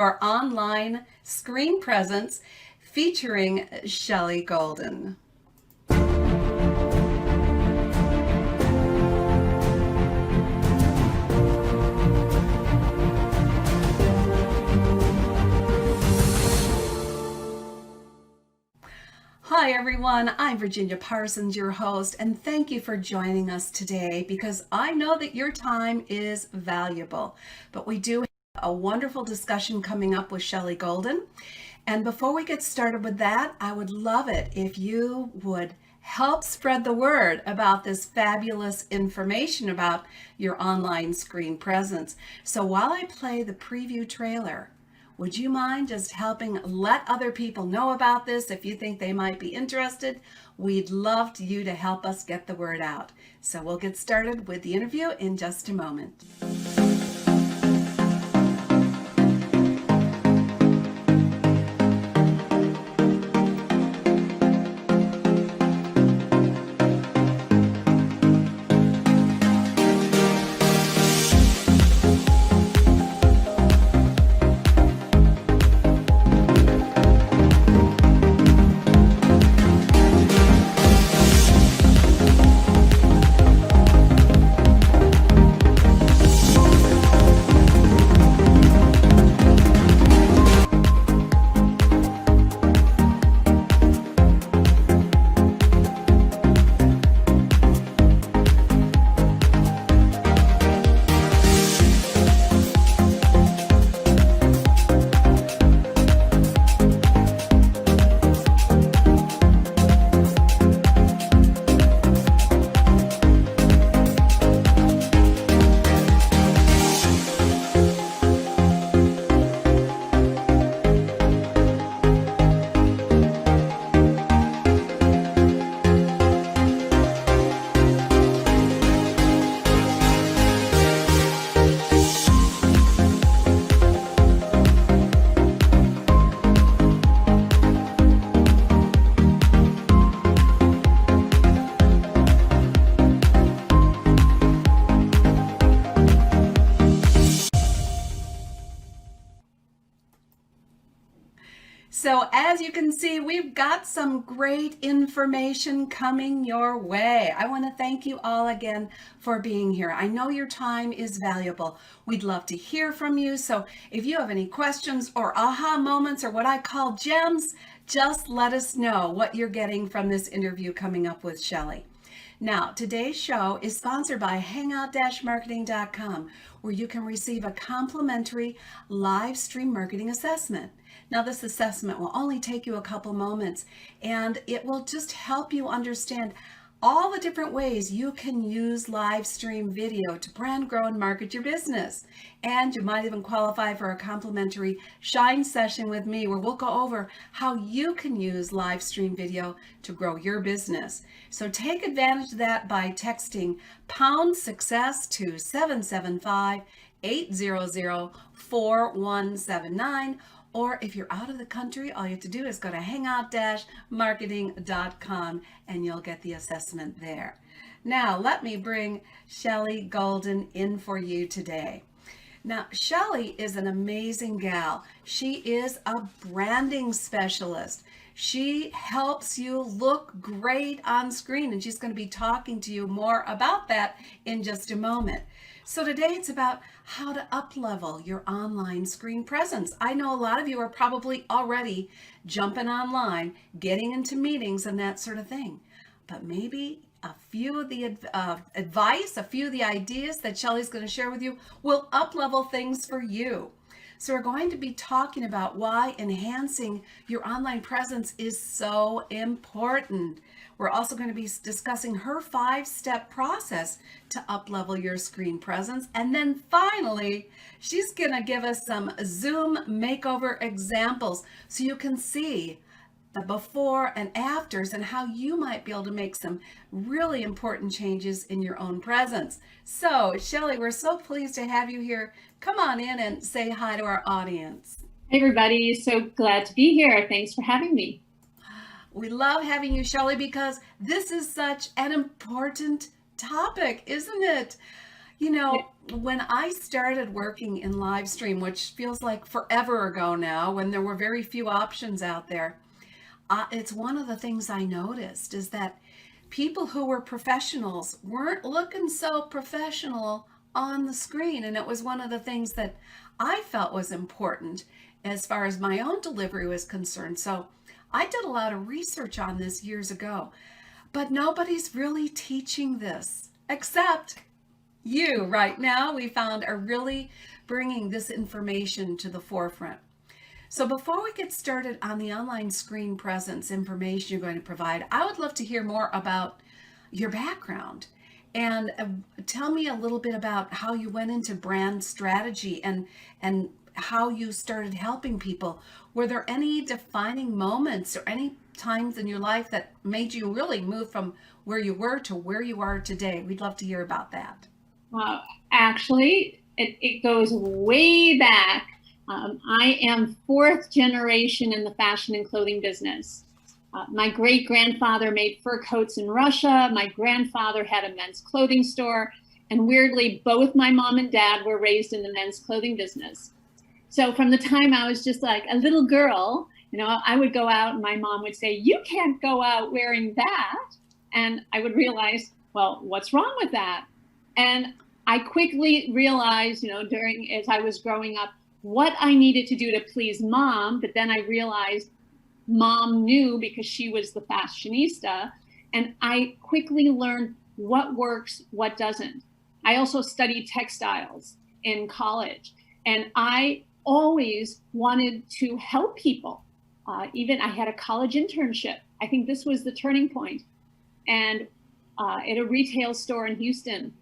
Our online screen presence featuring Shelley Golden. Hi everyone, I'm Virginia Parsons, your host, and thank you for joining us today because I know that your time is valuable. But we do have a wonderful discussion coming up with Shelley Golden. And before we get started with that, I would love it if you would help spread the word about this fabulous information about your online screen presence. So while I play the preview trailer, would you mind just helping let other people know about this if you think they might be interested? We'd love you to help us get the word out. So we'll get started with the interview in just a moment. So as you can see, we've got some great information coming your way. I want to thank you all again for being here. I know your time is valuable. We'd love to hear from you. So if you have any questions or aha moments or what I call gems, just let us know what you're getting from this interview coming up with Shelley. Now, today's show is sponsored by hangout-marketing.com, where you can receive a complimentary live stream marketing assessment. Now, this assessment will only take you a couple moments, and it will just help you understand all the different ways you can use live stream video to brand, grow, and market your business. And you might even qualify for a complimentary Shine session with me where we'll go over how you can use live stream video to grow your business. So take advantage of that by texting pound success to 775-800-4179. Or if you're out of the country, all you have to do is go to hangout-marketing.com and you'll get the assessment there. Now, let me bring Shelley Golden in for you today. Now, Shelley is an amazing gal. She is a branding specialist. She helps you look great on screen, and she's going to be talking to you more about that in just a moment. So today it's about how to up-level your online screen presence. I know a lot of you are probably already jumping online, getting into meetings and that sort of thing. But maybe a few of the advice, a few of the ideas that Shelley's going to share with you will up-level things for you. So we're going to be talking about why enhancing your online presence is so important. We're also going to be discussing her 5-step process to up-level your screen presence. And then finally, she's going to give us some Zoom Makeover examples so you can see the before and afters and how you might be able to make some really important changes in your own presence. So, Shelley, we're so pleased to have you here. Come on in and say hi to our audience. Hey, everybody. So glad to be here. Thanks for having me. We love having you, Shelley, because this is such an important topic, isn't it? You know, when I started working in live stream, which feels like forever ago now, when there were very few options out there, it's one of the things I noticed is that people who were professionals weren't looking so professional on the screen. And it was one of the things that I felt was important as far as my own delivery was concerned. So I did a lot of research on this years ago, but nobody's really teaching this except you right now. We found are really bringing this information to the forefront. So before we get started on the online screen presence information you're going to provide, I would love to hear more about your background and tell me a little bit about how you went into brand strategy and how you started helping people. Were there any defining moments or any times in your life that made you really move from where you were to where you are today? We'd love to hear about that. Actually, it goes way back. I am fourth generation in the fashion and clothing business. My great-grandfather made fur coats in Russia. My grandfather had a men's clothing store. And weirdly, both my mom and dad were raised in the men's clothing business. So from the time I was just like a little girl, I would go out and my mom would say, "You can't go out wearing that." And I would realize, well, what's wrong with that? And I quickly realized, as I was growing up, what I needed to do to please mom. But then I realized mom knew because she was the fashionista. And I quickly learned what works, what doesn't. I also studied textiles in college. And I always wanted to help people. Even I had a college internship. I think this was the turning point. And at a retail store in Houston.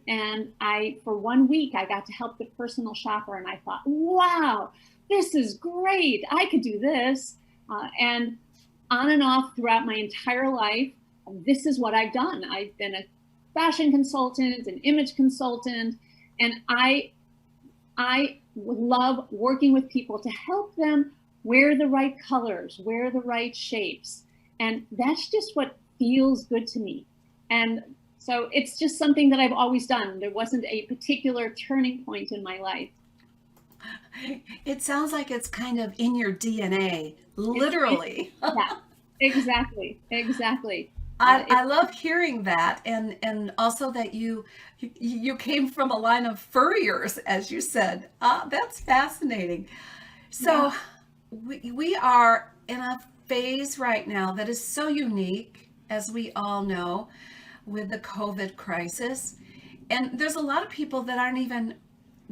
And for 1 week, I got to help the personal shopper. And I thought, wow, this is great. I could do this. And on and off throughout my entire life, this is what I've done. I've been a fashion consultant, an image consultant, and I love working with people to help them wear the right colors, wear the right shapes. And that's just what feels good to me. And so it's just something that I've always done. There wasn't a particular turning point in my life. It sounds like it's kind of in your DNA, literally. Yeah, exactly. I love hearing that, and also that you came from a line of furriers, as you said. That's fascinating. So we are in a phase right now that is so unique, as we all know, with the COVID crisis. And there's a lot of people that aren't even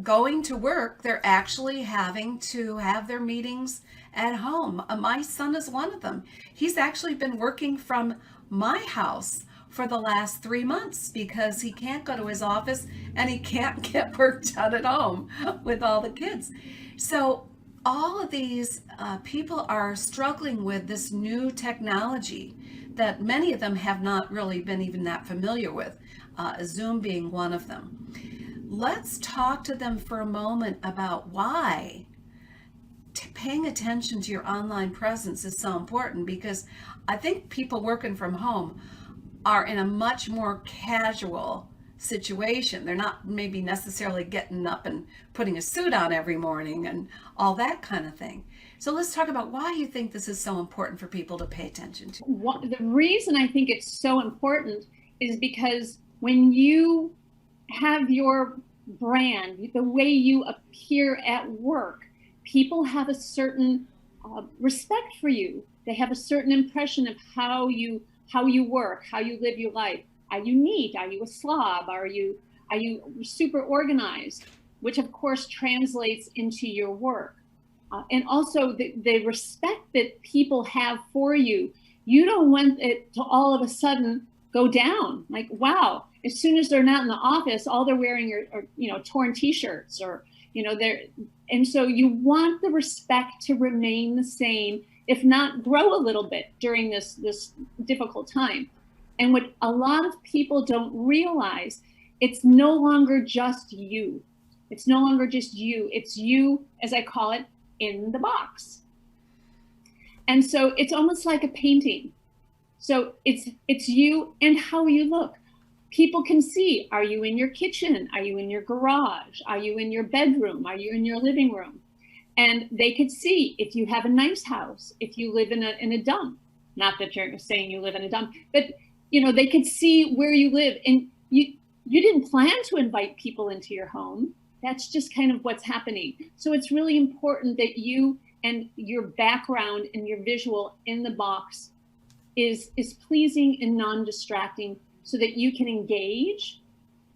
going to work. They're actually having to have their meetings at home. My son is one of them. He's actually been working from my house for the last 3 months because he can't go to his office and he can't get work done at home with all the kids. So all of these people are struggling with this new technology that many of them have not really been even that familiar with, Zoom being one of them. Let's talk to them for a moment about why paying attention to your online presence is so important, because I think people working from home are in a much more casual situation. They're not maybe necessarily getting up and putting a suit on every morning and all that kind of thing. So let's talk about why you think this is so important for people to pay attention to. The reason I think it's so important is because when you have your brand, the way you appear at work, people have a certain respect for you. They have a certain impression of how you work, how you live your life. Are you neat? Are you a slob? Are you super organized? Which of course translates into your work. And also the respect that people have for you. You don't want it to all of a sudden go down. Like, wow, as soon as they're not in the office, all they're wearing are torn t-shirts or, and so you want the respect to remain the same, if not grow a little bit during this difficult time. And what a lot of people don't realize, it's no longer just you. It's no longer just you. It's you, as I call it, in the box. And so it's almost like a painting. So it's you and how you look. people can see, are you in your kitchen? Are you in your garage? Are you in your bedroom? Are you in your living room? And they could see if you have a nice house, if you live in a dump. Not that you're saying you live in a dump, but they could see where you live. And you didn't plan to invite people into your home. That's just kind of what's happening. So it's really important that you and your background and your visual in the box is pleasing and non-distracting, so that you can engage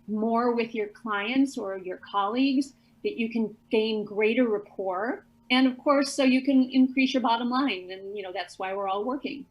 more with your clients or your colleagues, that you can gain greater rapport, and of course, so you can increase your bottom line. And that's why we're all working.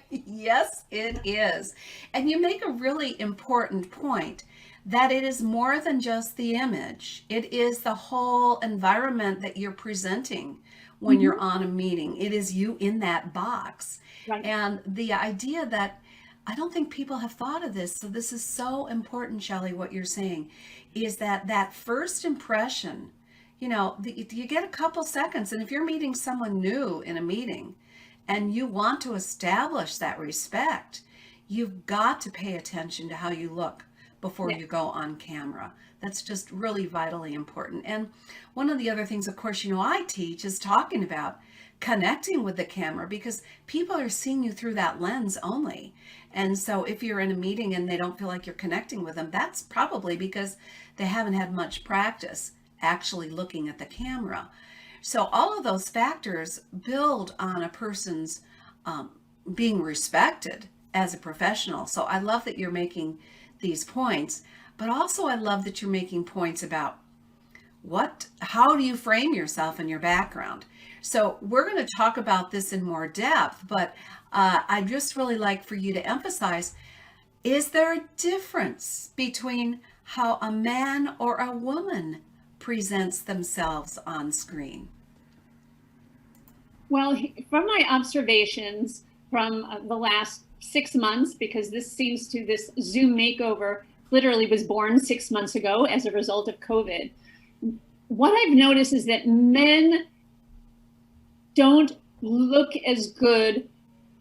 Yes, it is. And you make a really important point, that it is more than just the image. It is the whole environment that you're presenting when you're on a meeting. It is you in that box. Right. And the idea that, I don't think people have thought of this, so this is so important, Shelley, what you're saying, is that first impression, you get a couple seconds, and if you're meeting someone new in a meeting and you want to establish that respect, you've got to pay attention to how you look before you go on camera. That's just really vitally important. And one of the other things, of course, I teach is talking about connecting with the camera, because people are seeing you through that lens only. And so if you're in a meeting and they don't feel like you're connecting with them, that's probably because they haven't had much practice actually looking at the camera. So all of those factors build on a person's being respected as a professional. So I love that you're making these points, but also I love that you're making points about how do you frame yourself and your background. So we're going to talk about this in more depth, but I'd just really like for you to emphasize, is there a difference between how a man or a woman presents themselves on screen? Well, from my observations from the last 6 months, because this Zoom Makeover literally was born 6 months ago as a result of COVID, what I've noticed is that men don't look as good,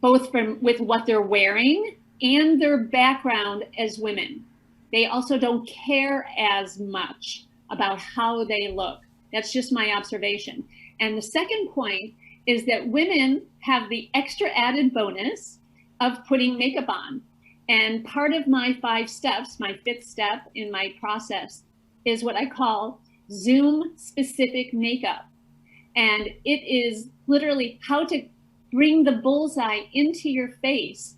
both with what they're wearing and their background, as women. They also don't care as much about how they look. That's just my observation. And the second point is that women have the extra added bonus of putting makeup on. And part of my 5 steps, my 5th step in my process, is what I call Zoom specific makeup. And it is literally how to bring the bullseye into your face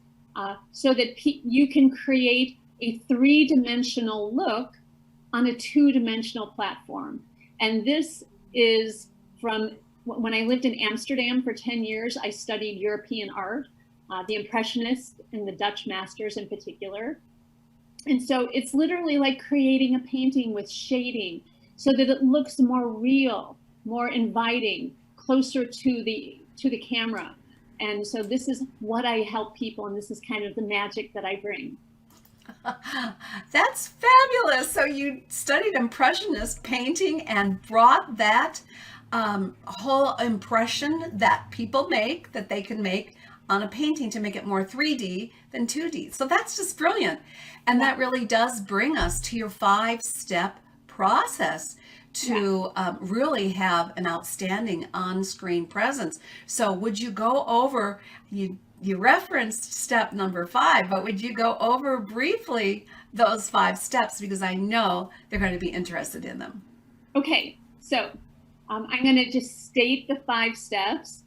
so that you can create a 3-dimensional look on a 2-dimensional platform. And this is from when I lived in Amsterdam for 10 years. I studied European art, the Impressionists and the Dutch masters in particular. And so it's literally like creating a painting with shading so that it looks more real, more inviting, closer to the camera. And so this is what I help people, and this is kind of the magic that I bring. That's fabulous. So you studied Impressionist painting and brought that whole impression that people make, that they can make on a painting, to make it more 3D than 2D. So that's just brilliant. And that really does bring us to your 5-step process to really have an outstanding on-screen presence. So would you go over, you referenced step number 5, but would you go over briefly those 5 steps, because I know they're going to be interested in them. Okay, so I'm going to just state the 5 steps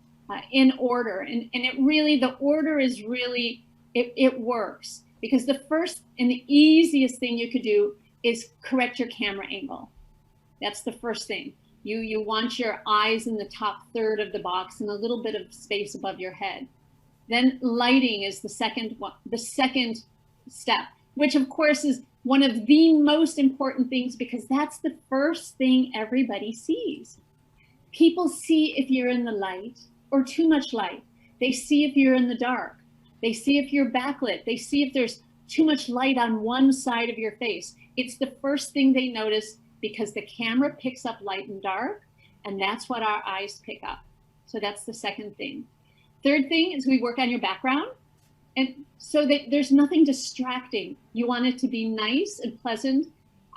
in order. And the order is really, it works, because the first and the easiest thing you could do is correct your camera angle. That's the first thing. You want your eyes in the top third of the box and a little bit of space above your head. Then lighting is the second step, which of course is one of the most important things, because that's the first thing everybody sees. People see if you're in the light or too much light. They see if you're in the dark. They see if you're backlit. They see if there's too much light on one side of your face. It's the first thing they notice, because the camera picks up light and dark, and that's what our eyes pick up. So that's the second thing. Third thing is we work on your background. And so that there's nothing distracting. You want it to be nice and pleasant.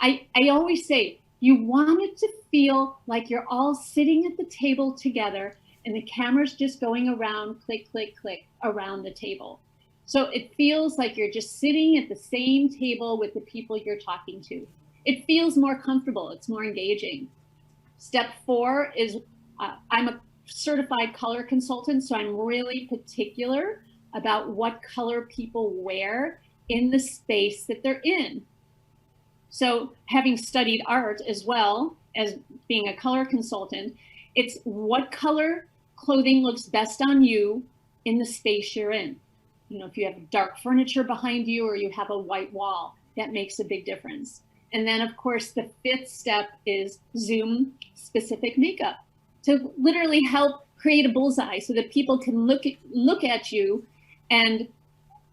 I always say, you want it to feel like you're all sitting at the table together and the camera's just going around, click, click, click around the table. So it feels like you're just sitting at the same table with the people you're talking to. It feels more comfortable. It's more engaging. Step 4 is I'm a certified color consultant, so I'm really particular about what color people wear in the space that they're in. So having studied art as well as being a color consultant, it's what color clothing looks best on you in the space you're in. You know, if you have dark furniture behind you or you have a white wall, that makes a big difference. And then of course, the 5th step is Zoom specific makeup to literally help create a bullseye so that people can look at you, and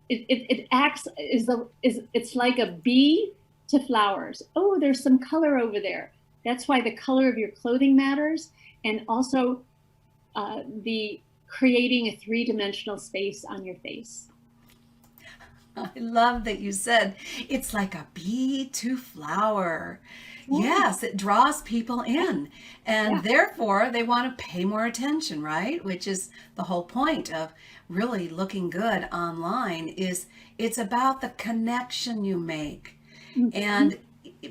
it acts it's like a bee to flowers. Oh, there's some color over there. That's why the color of your clothing matters, and also the creating a 3-dimensional space on your face. I love that you said it's like a bee to flower. Yeah. Yes, it draws people in, and Yeah. therefore they want to pay more attention, right? Which is the whole point of really looking good online, is it's about the connection you make. Mhm. And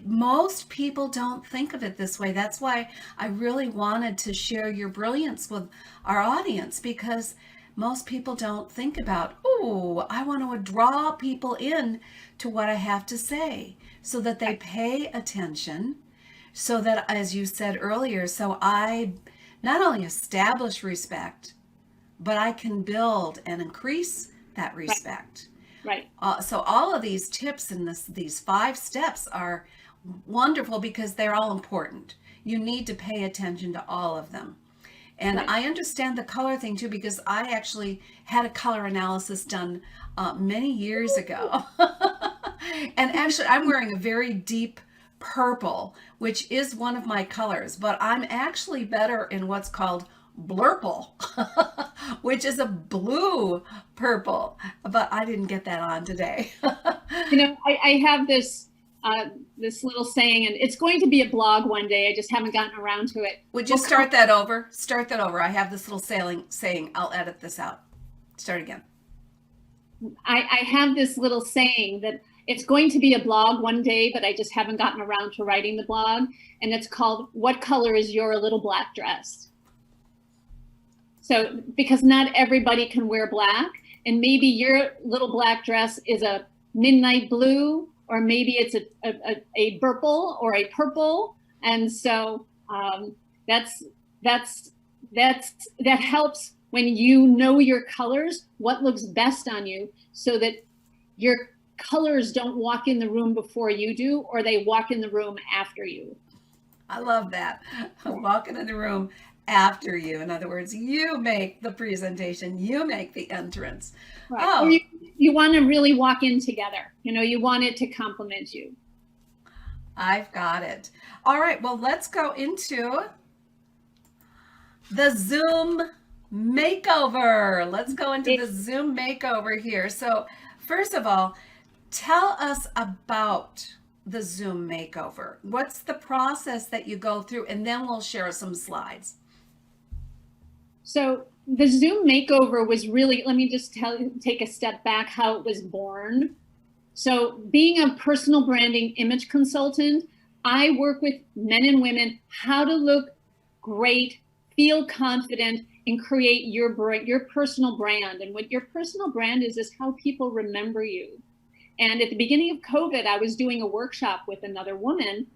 most people don't think of it this way. That's why I really wanted to share your brilliance with our audience, because most people don't think about, oh, I want to draw people in to what I have to say so that they pay attention, so that, as you said earlier, so I not only establish respect, but I can build and increase that respect. Right. So all of these tips and these 5 steps are wonderful because they're all important. You need to pay attention to all of them. And Right. I understand the color thing too, because I actually had a color analysis done many years ago. And actually, I'm wearing a very deep purple, which is one of my colors, but I'm actually better in what's called blurple, which is a blue purple, but I didn't get that on today. You know, I have this little saying, and it's going to be a blog one day. I just haven't gotten around to it. Would you What start that over? Start that over. I have this little saying. I'll edit this out. Start again. I have this little saying that it's going to be a blog one day, but I just haven't gotten around to writing the blog. And it's called, "What color is your little black dress?" So, because not everybody can wear black, and maybe your little black dress is a midnight blue, or maybe it's a purple or a purple. And so that helps when you know your colors, what looks best on you, so that your colors don't walk in the room before you do, or they walk in the room after you. I love that. Walking in the room after you. In other words, you make the presentation, you make the entrance. Right. Oh, Or you want to really walk in together. You know, you want it to complement you. I've got it. All right, well, let's go into the Zoom makeover. Let's go into the Zoom makeover here. So first of all, tell us about the Zoom makeover. What's the process that you go through? And then we'll share some slides. So the Zoom makeover was really, let me just take a step back how it was born. So being a personal branding image consultant, I work with men and women how to look great, feel confident, and create your personal brand. And what your personal brand is how people remember you. And at the beginning of COVID, I was doing a workshop with another woman,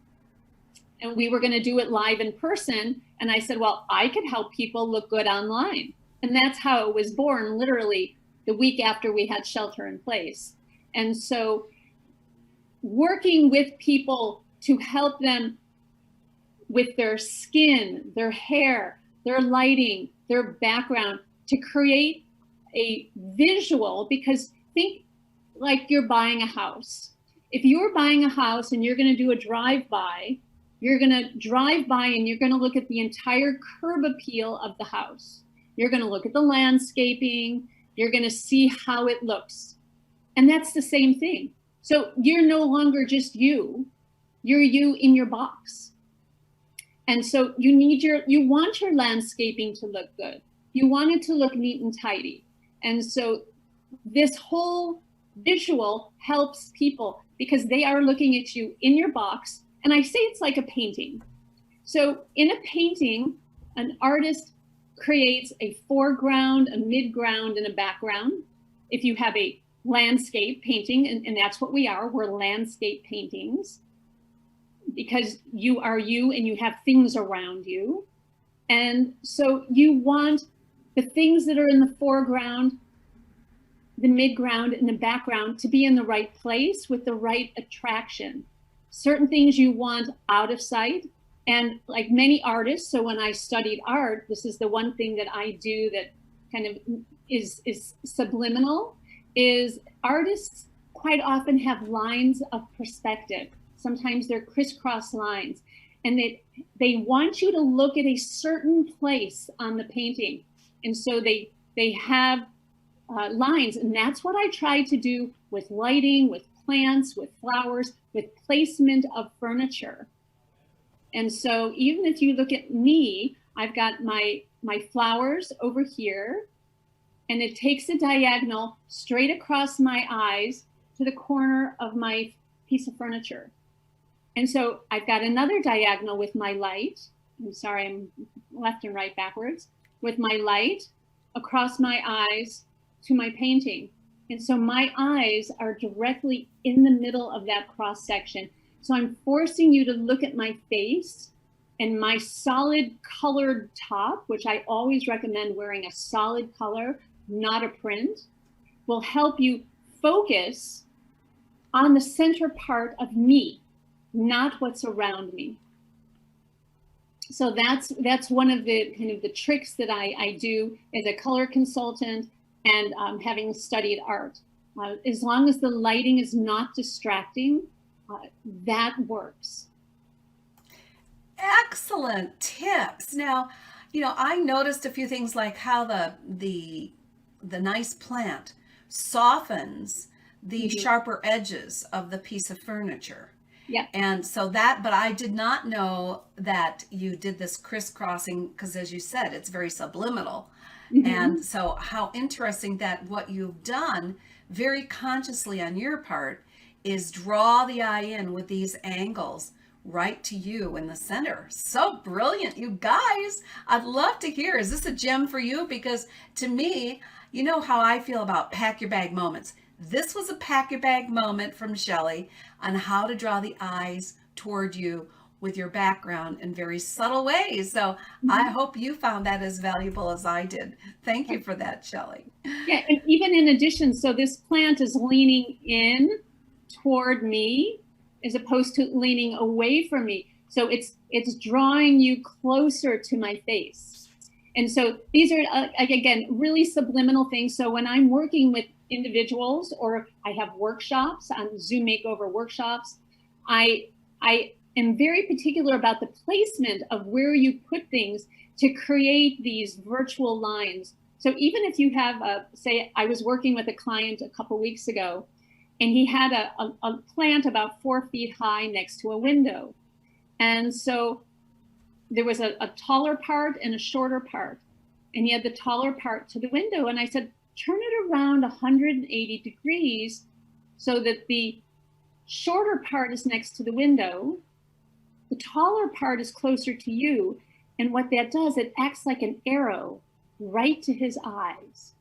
and we were going to do it live in person. And I said, well, I could help people look good online. And that's how it was born, literally the week after we had shelter in place. And so working with people to help them with their skin, their hair, their lighting, their background, to create a visual, because think like you're buying a house. If you're buying a house and you're going to do a drive-by, you're going to drive by and you're going to look at the entire curb appeal of the house. You're going to look at the landscaping. You're going to see how it looks. And that's the same thing. So you're no longer just you. You're you in your box. And so you want your landscaping to look good. You want it to look neat and tidy. And so this whole visual helps people because they are looking at you in your box. And I say it's like a painting. So in a painting, an artist creates a foreground, a midground, and a background. If you have a landscape painting, and that's what we're landscape paintings, because you are you and you have things around you. And so you want the things that are in the foreground, the midground, and the background to be in the right place with the right attraction. Certain things you want out of sight. And like many artists, so when I studied art, this is the one thing that I do that kind of is subliminal, is artists quite often have lines of perspective. Sometimes they're crisscross lines, and they want you to look at a certain place on the painting. And so they have lines, and that's what I try to do with lighting, with plants, with flowers, with placement of furniture. And so even if you look at me, I've got my flowers over here, and it takes a diagonal straight across my eyes to the corner of my piece of furniture. And so I've got another diagonal with my light. I'm sorry, I'm left and right backwards. With my light across my eyes to my painting. And so my eyes are directly in the middle of that cross section. So I'm forcing you to look at my face, and my solid colored top, which I always recommend wearing a solid color, not a print, will help you focus on the center part of me, not what's around me. So that's one of the kind of the tricks that I do as a color consultant and having studied art. As long as the lighting is not distracting, that works. Excellent tips. Now, I noticed a few things like how the nice plant softens the sharper edges of the piece of furniture. Yeah. And so but I did not know that you did this crisscrossing, because as you said, it's very subliminal. Mm-hmm. And so how interesting that what you've done very consciously on your part is draw the eye in with these angles right to you in the center. So brilliant, you guys. I'd love to hear. Is this a gem for you? Because to me, you know how I feel about pack your bag moments. This was a pack your bag moment from Shelley on how to draw the eyes toward you with your background in very subtle ways. So I hope you found that as valuable as I did. Thank you for that, Shelley. Yeah, and even in addition, so this plant is leaning in toward me as opposed to leaning away from me. So it's drawing you closer to my face. And so these are, again, really subliminal things. So when I'm working with individuals, or I have workshops on Zoom Makeover workshops, I am very particular about the placement of where you put things to create these virtual lines. So even if you have, say, I was working with a client a couple weeks ago, and he had a plant about 4 feet high next to a window. And so there was a taller part and a shorter part. And he had the taller part to the window. And I said, turn it around 180 degrees so that the shorter part is next to the window. The taller part is closer to you. And what that does, it acts like an arrow right to his eyes.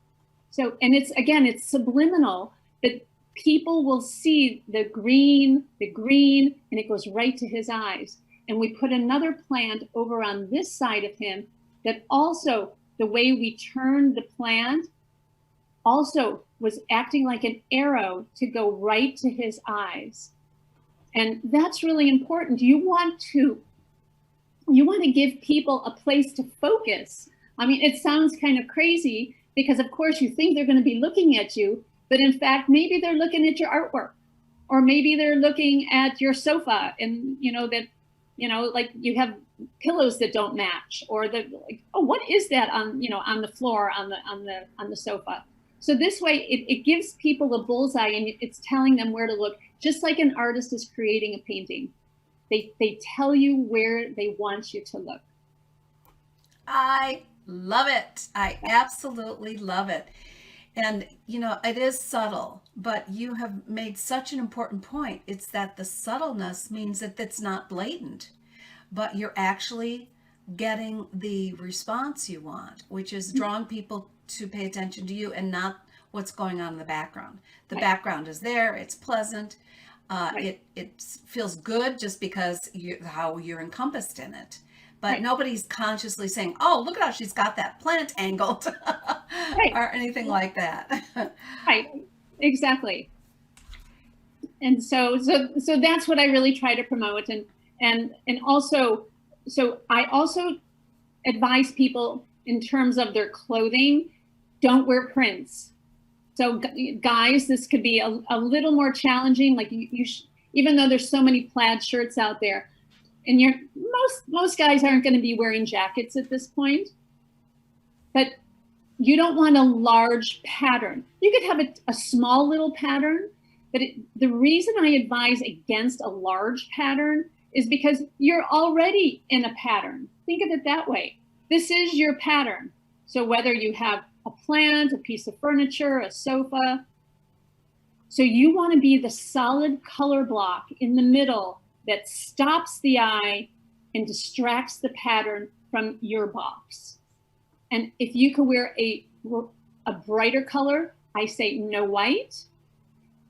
So, and it's subliminal, but people will see the green, and it goes right to his eyes. And we put another plant over on this side of him that also, the way we turned the plant also was acting like an arrow to go right to his eyes. And that's really important. You want to give people a place to focus. I mean, it sounds kind of crazy because of course you think they're going to be looking at you, but in fact, maybe they're looking at your artwork, or maybe they're looking at your sofa, and like you have pillows that don't match, or oh, what is that on the floor on the sofa? So this way it gives people a bullseye, and it's telling them where to look, just like an artist is creating a painting. They tell you where they want you to look. I love it. I absolutely love it. And, it is subtle, but you have made such an important point. It's that the subtleness means that it's not blatant, but you're actually getting the response you want, which is drawing people to pay attention to you and not what's going on in the background. The background is there. It's pleasant. It feels good just because how you're encompassed in it. But nobody's consciously saying, "Oh, look at how she's got that plant angled," or anything like that. Right, exactly. And so that's what I really try to promote, and also, so I also advise people in terms of their clothing, don't wear prints. So guys, this could be a little more challenging. Like even though there's so many plaid shirts out there, and most guys aren't going to be wearing jackets at this point, but you don't want a large pattern. You could have a small little pattern, but the reason I advise against a large pattern is because you're already in a pattern. Think of it that way. This is your pattern. So whether you have a plant, a piece of furniture, a sofa, so you want to be the solid color block in the middle that stops the eye and distracts the pattern from your box. And if you could wear a brighter color, I say no white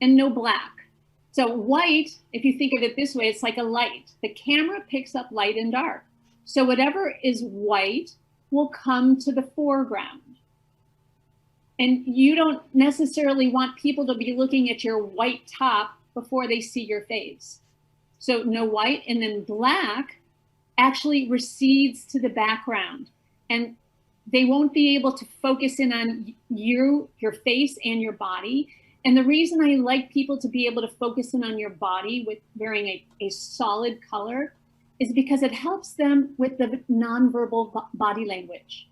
and no black. So white, if you think of it this way, it's like a light. The camera picks up light and dark. So whatever is white will come to the foreground. And you don't necessarily want people to be looking at your white top before they see your face. So no white, and then black actually recedes to the background, and they won't be able to focus in on your face and your body. And the reason I like people to be able to focus in on your body with wearing a solid color is because it helps them with the nonverbal body language.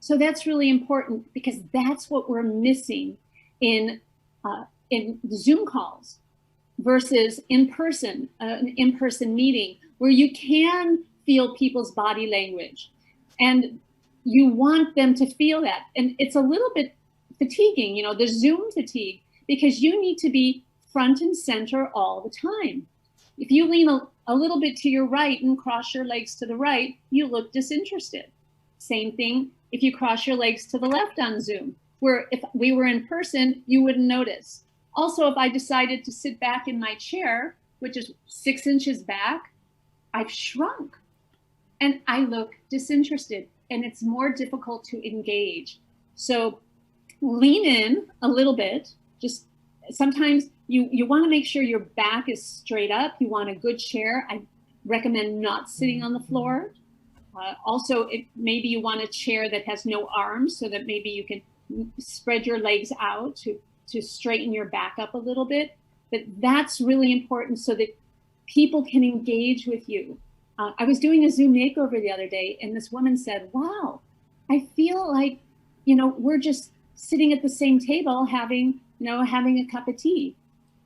So that's really important, because that's what we're missing in Zoom calls versus an in-person meeting, where you can feel people's body language and you want them to feel that. And it's a little bit fatiguing, the Zoom fatigue, because you need to be front and center all the time. If you lean a little bit to your right and cross your legs to the right, you look disinterested. Same thing if you cross your legs to the left on Zoom, where if we were in person, you wouldn't notice. Also, if I decided to sit back in my chair, which is 6 inches back, I've shrunk and I look disinterested, and it's more difficult to engage. So lean in a little bit. Just sometimes you want to make sure your back is straight up. You want a good chair. I recommend not sitting on the floor. Also, maybe you want a chair that has no arms, so that maybe you can spread your legs out to straighten your back up a little bit. But that's really important so that people can engage with you. I was doing a Zoom makeover the other day, and this woman said, "Wow, I feel like, we're just sitting at the same table having a cup of tea."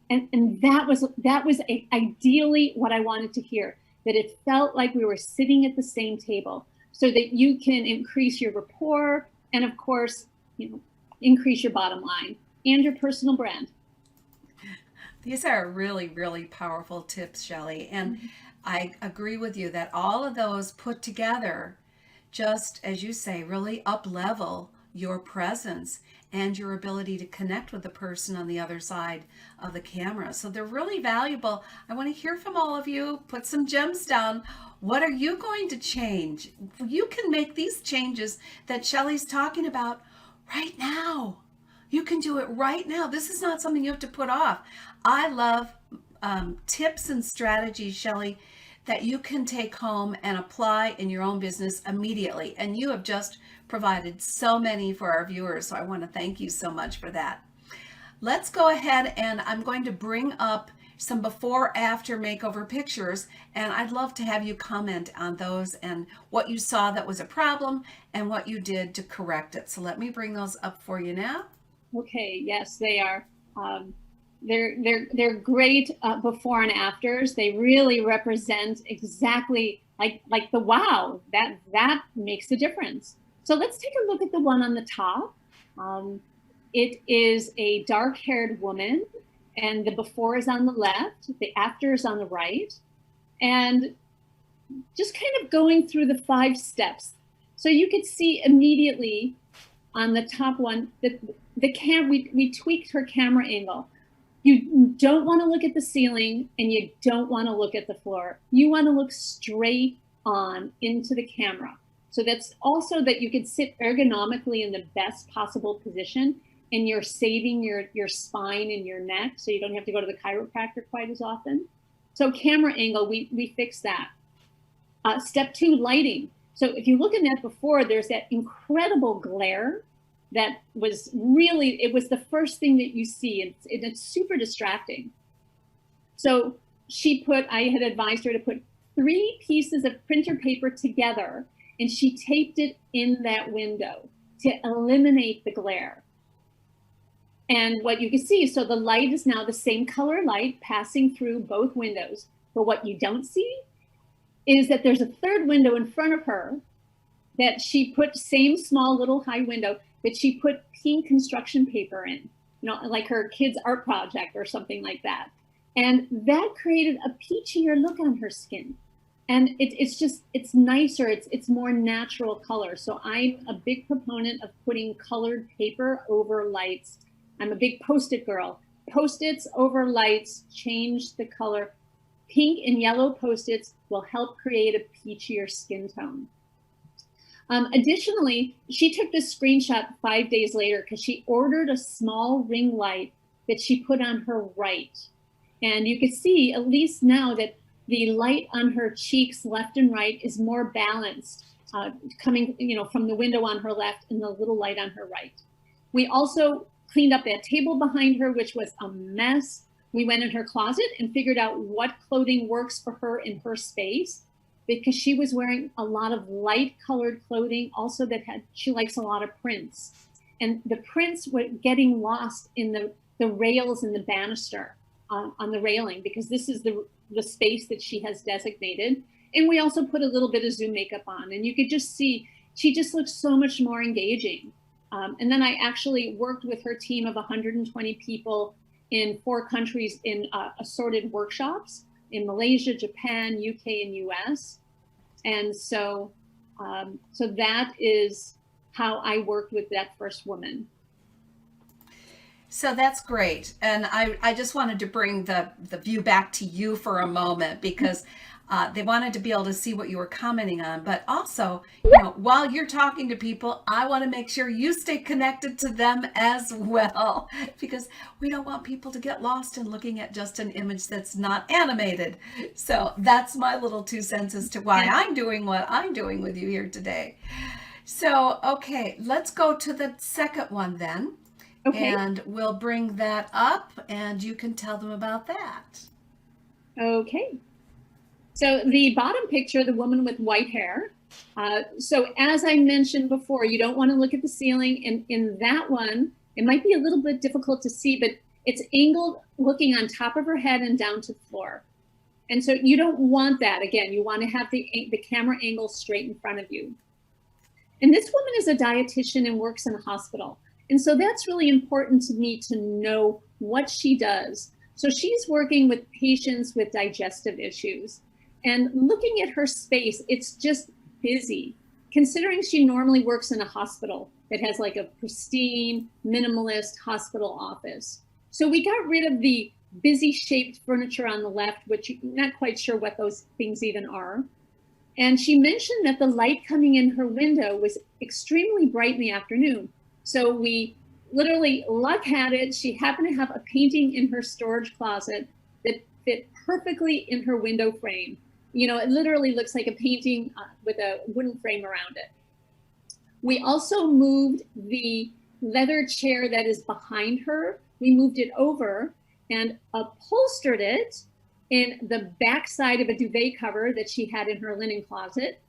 And that was ideally what I wanted to hear, that it felt like we were sitting at the same table, so that you can increase your rapport and, of course, increase your bottom line and your personal brand. These are really, really powerful tips, Shelley. And I agree with you that all of those put together, just as you say, really up-level your presence and your ability to connect with the person on the other side of the camera. So they're really valuable. I want to hear from all of you. Put some gems down. What are you going to change? You can make these changes that Shelley's talking about right now. You can do it right now. This is not something you have to put off. I love tips and strategies, Shelley, that you can take home and apply in your own business immediately. And you have just provided so many for our viewers. So I want to thank you so much for that. Let's go ahead, and I'm going to bring up some before after makeover pictures, and I'd love to have you comment on those and what you saw that was a problem and what you did to correct it. So let me bring those up for you now. Okay, yes, they are. They're great before and afters. They really represent exactly like the wow, that makes a difference. So let's take a look at the one on the top. Um, it is a dark-haired woman, and the before is on the left, the after is on the right, and just kind of going through the 5 steps. So you could see immediately on the top one that we tweaked her camera angle. You don't want to look at the ceiling and you don't want to look at the floor. You want to look straight on into the camera. So that's also that you can sit ergonomically in the best possible position, and you're saving your spine and your neck, so you don't have to go to the chiropractor quite as often. So camera angle, we fixed that. Step 2, lighting. So if you look at that before, there's that incredible glare that was really, it was the first thing that you see, and it's super distracting. So I had advised her to put 3 pieces of printer paper together, and she taped it in that window to eliminate the glare. And what you can see, so the light is now the same color light passing through both windows. But what you don't see is that there's a 3rd window in front of her that she put, same small little high window, that she put pink construction paper in, like her kid's art project or something like that. And that created a peachier look on her skin. And it's nicer, it's more natural color. So I'm a big proponent of putting colored paper over lights. I'm a big Post-it girl. Post-its over lights change the color. Pink and yellow Post-its will help create a peachier skin tone. Additionally, she took this screenshot 5 days later because she ordered a small ring light that she put on her right. And you can see, at least now, that the light on her cheeks, left and right, is more balanced, coming from the window on her left and the little light on her right. We also cleaned up that table behind her, which was a mess. We went in her closet and figured out what clothing works for her in her space, because she was wearing a lot of light colored clothing, also she likes a lot of prints. And the prints were getting lost in the rails and the banister on the railing, because this is the space that she has designated. And we also put a little bit of Zoom makeup on, and you could just see, she just looks so much more engaging. And then I actually worked with her team of 120 people in 4 countries in assorted workshops in Malaysia, Japan, UK, and US. And so that is how I worked with that first woman. So that's great. And I just wanted to bring the view back to you for a moment, because they wanted to be able to see what you were commenting on. But also, while you're talking to people, I want to make sure you stay connected to them as well, because we don't want people to get lost in looking at just an image that's not animated. So that's my little 2 cents as to why I'm doing what I'm doing with you here today. So, okay, let's go to the second one then. Okay. And we'll bring that up and you can tell them about that. Okay. So the bottom picture, the woman with white hair. So as I mentioned before, you don't want to look at the ceiling. And in that one, it might be a little bit difficult to see, but it's angled looking on top of her head and down to the floor. And so you don't want that. Again, you want to have the camera angle straight in front of you. And this woman is a dietitian and works in a hospital. And so that's really important to me to know what she does. So she's working with patients with digestive issues. And looking at her space, it's just busy. Considering she normally works in a hospital that has like a pristine, minimalist hospital office. So we got rid of the busy shaped furniture on the left, which I'm not quite sure what those things even are. And she mentioned that the light coming in her window was extremely bright in the afternoon. So we literally, luck had it, she happened to have a painting in her storage closet that fit perfectly in her window frame. It literally looks like a painting with a wooden frame around it. We also moved the leather chair that is behind her. We moved it over and upholstered it in the backside of a duvet cover that she had in her linen closet,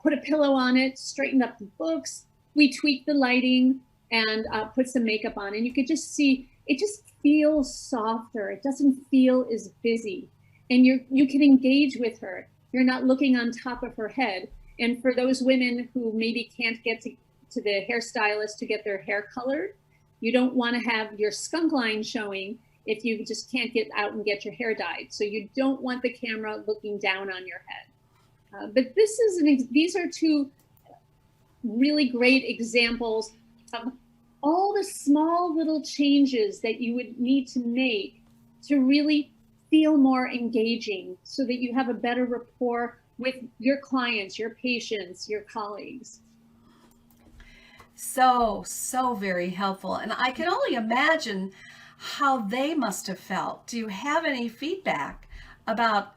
put a pillow on it, straightened up the books. We tweaked the lighting, and put some makeup on, and you could just see it just feels softer. It doesn't feel as busy, and you can engage with her. You're not looking on top of her head. And for those women who maybe can't get to the hairstylist to get their hair colored, you don't want to have your skunk line showing if you just can't get out and get your hair dyed. So you don't want the camera looking down on your head. But these are two really great examples of all the small little changes that you would need to make to really feel more engaging, so that you have a better rapport with your clients, your patients, your colleagues. So very helpful. And I can only imagine how they must have felt. Do you have any feedback about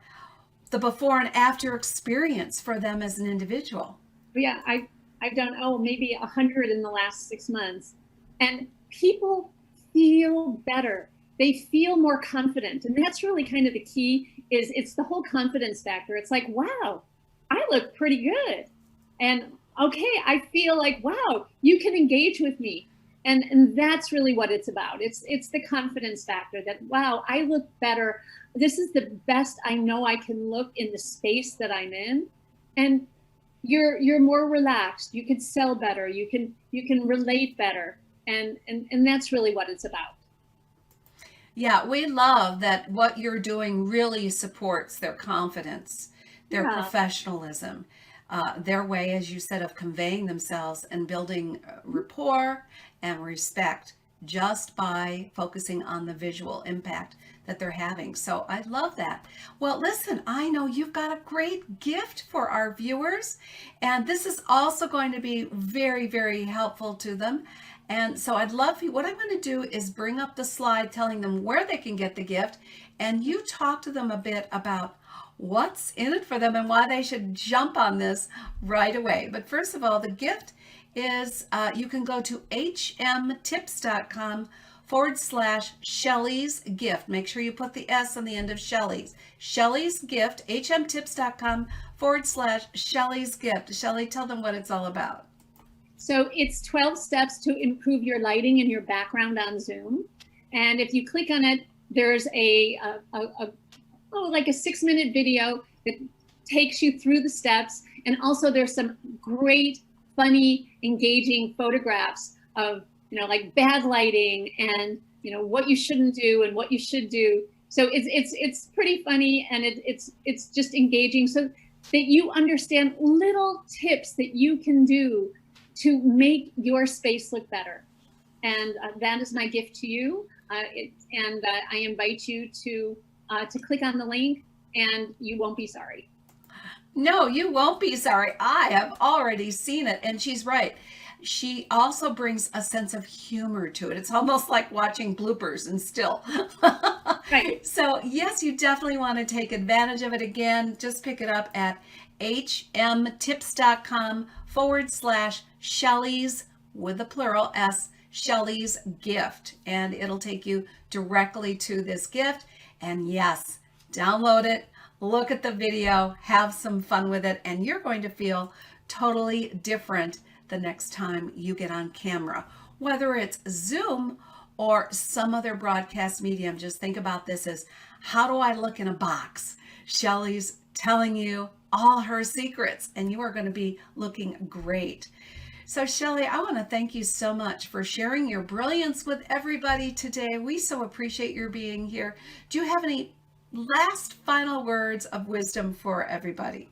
the before and after experience for them as an individual? Yeah, I've done, maybe 100 in the last 6 months. And people feel better. They feel more confident. And that's really kind of the key, is it's the whole confidence factor. It's like, wow, I look pretty good. And okay, I feel like, wow, you can engage with me. And that's really what it's about. It's the confidence factor that, wow, I look better. This is the best I know I can look in the space that I'm in. And you're more relaxed. You can sell better. You can relate better. And that's really what it's about. Yeah, we love that what you're doing really supports their confidence, their professionalism, their way, as you said, of conveying themselves and building rapport and respect just by focusing on the visual impact that they're having. So I love that. Well, listen, I know you've got a great gift for our viewers, and this is also going to be very, very helpful to them. And so I'd love you, what I'm going to do is bring up the slide telling them where they can get the gift, and you talk to them a bit about what's in it for them and why they should jump on this right away. But first of all, the gift is, you can go to hmtips.com/Shellys Gift. Make sure you put the S on the end of Shellys. Shellys Gift, hmtips.com/Shellys Gift. Shelley, tell them what it's all about. So it's 12 steps to improve your lighting and your background on Zoom. And if you click on it, there's like a 6-minute video that takes you through the steps. And also there's some great, funny, engaging photographs of, like bad lighting and, what you shouldn't do and what you should do. So it's pretty funny, and it's just engaging, so that you understand little tips that you can do to make your space look better. And that is my gift to you. I invite you to click on the link, and you won't be sorry. No, you won't be sorry. I have already seen it, and she's right. She also brings a sense of humor to it. It's almost like watching bloopers and still. Right. So yes, you definitely want to take advantage of it. Again, just pick it up at hmtips.com/Shellys with the plural S, Shellys Gift. And it'll take you directly to this gift. And yes, download it, look at the video, have some fun with it, and you're going to feel totally different the next time you get on camera. Whether it's Zoom or some other broadcast medium, just think about this as, how do I look in a box? Shelley's telling you all her secrets, and you are going to be looking great. So Shelley, I want to thank you so much for sharing your brilliance with everybody today. We so appreciate your being here. Do you have any last final words of wisdom for everybody?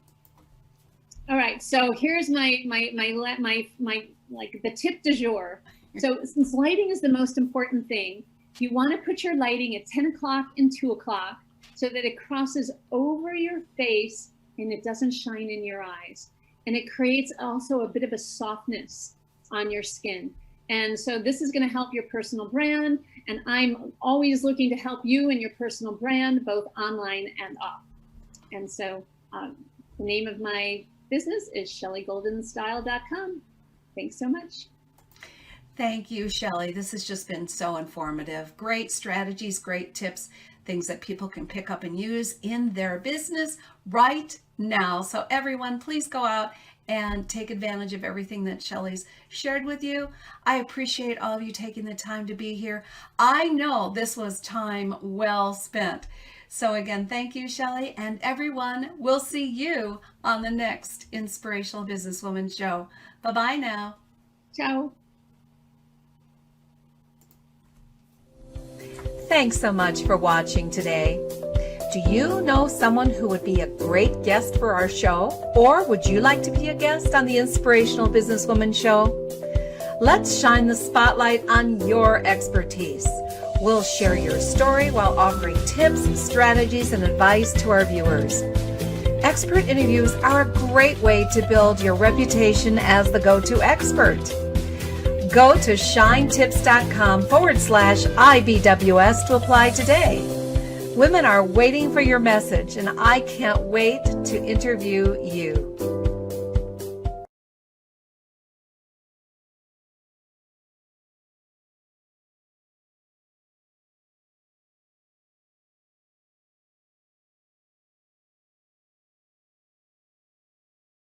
All right, so here's my like the tip du jour. So since lighting is the most important thing, you want to put your lighting at 10 o'clock and 2 o'clock so that it crosses over your face and it doesn't shine in your eyes. And it creates also a bit of a softness on your skin. And so this is going to help your personal brand. And I'm always looking to help you and your personal brand, both online and off. And so the name of my business is ShelleyGoldenStyle.com. Thanks so much. Thank you, Shelley. This has just been so informative. Great strategies, great tips, things that people can pick up and use in their business right now. So everyone, please go out and take advantage of everything that Shelley's shared with you. I appreciate all of you taking the time to be here. I know this was time well spent. So again, thank you, Shelley, and everyone. We'll see you on the next Inspirational Business Women Show. Bye-bye now. Ciao. Thanks so much for watching today. Do you know someone who would be a great guest for our show? Or would you like to be a guest on the Inspirational Business Women Show? Let's shine the spotlight on your expertise. We'll share your story while offering tips, strategies, and advice to our viewers. Expert interviews are a great way to build your reputation as the go-to expert. Go to shinetips.com/IBWS to apply today. Women are waiting for your message, and I can't wait to interview you.